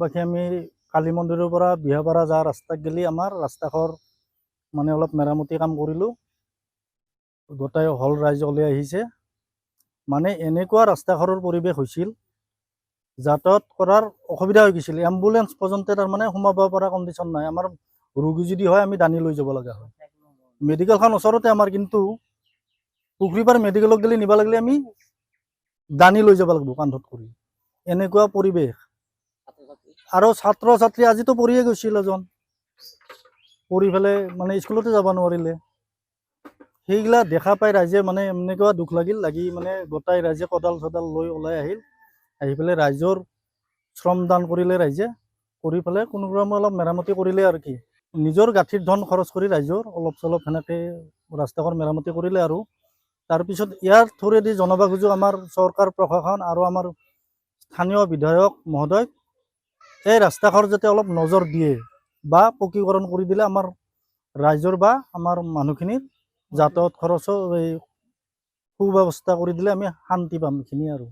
বাকী আমি কালী মন্দিৰৰ পৰা বিহাপাৰা যোৱা ৰাস্তাত গেলি আমাৰ ৰাস্তাঘৰ মানে অলপ মেৰামতি কাম কৰিলোঁ। গোটাই হল ৰাইজ ওলাই আহিছে। মানে এনেকুৱা ৰাস্তাঘৰৰ পৰিৱেশ হৈছিল, যাতায়াত কৰাৰ অসুবিধা হৈ গৈছিল। এম্বুলেন্স পৰ্যন্ত তাৰমানে সোমাব পৰা কণ্ডিশ্যন নাই। আমাৰ ৰোগী যদি হয় আমি দানি লৈ যাব লগা হয়। মেডিকেলখন ওচৰতে আমাৰ, কিন্তু পুখুৰীপাৰ মেডিকেলত গেলি নিব লাগিলে আমি দানি লৈ যাব লাগিব কান্ধত কৰি। এনেকুৱা পৰিৱেশ। আৰু ছাত্ৰ ছাত্ৰী আজিতো পঢ়িয়ে গৈছিল, এজন পঢ়ি পেলাই মানে স্কুলতে যাব নোৱাৰিলে। সেইগিলা দেখা পাই ৰাইজে মানে এনেকুৱা দুখ লাগি মানে গোটাই ৰাইজে কদাল চদাল লৈ ওলাই আহিল। আহি পেলাই ৰাইজৰ শ্ৰমদান কৰিলে ৰাইজে, কৰি পেলাই কোনোক্ৰমে অলপ মেৰামতি কৰিলে আৰু কি। নিজৰ গাঁঠিৰ ধন খৰচ কৰি ৰাইজৰ অলপ চলপ সেনেকৈ ৰাস্তাঘৰ মেৰামতি কৰিলে। আৰু তাৰপিছত ইয়াৰ থ্ৰুৱেদি জনাব খোজোঁ আমাৰ চৰকাৰ প্ৰশাসন আৰু আমাৰ স্থানীয় বিধায়ক মহোদয়, এই ৰাস্তাঘৰ যাতে অলপ নজৰ দিয়ে বা পকীকৰণ কৰি দিলে আমাৰ ৰাইজৰ বা আমাৰ মানুহখিনিৰ যাতায়াত খৰচো এই সুব্যৱস্থা কৰি দিলে আমি শান্তি পাম, এইখিনি আৰু।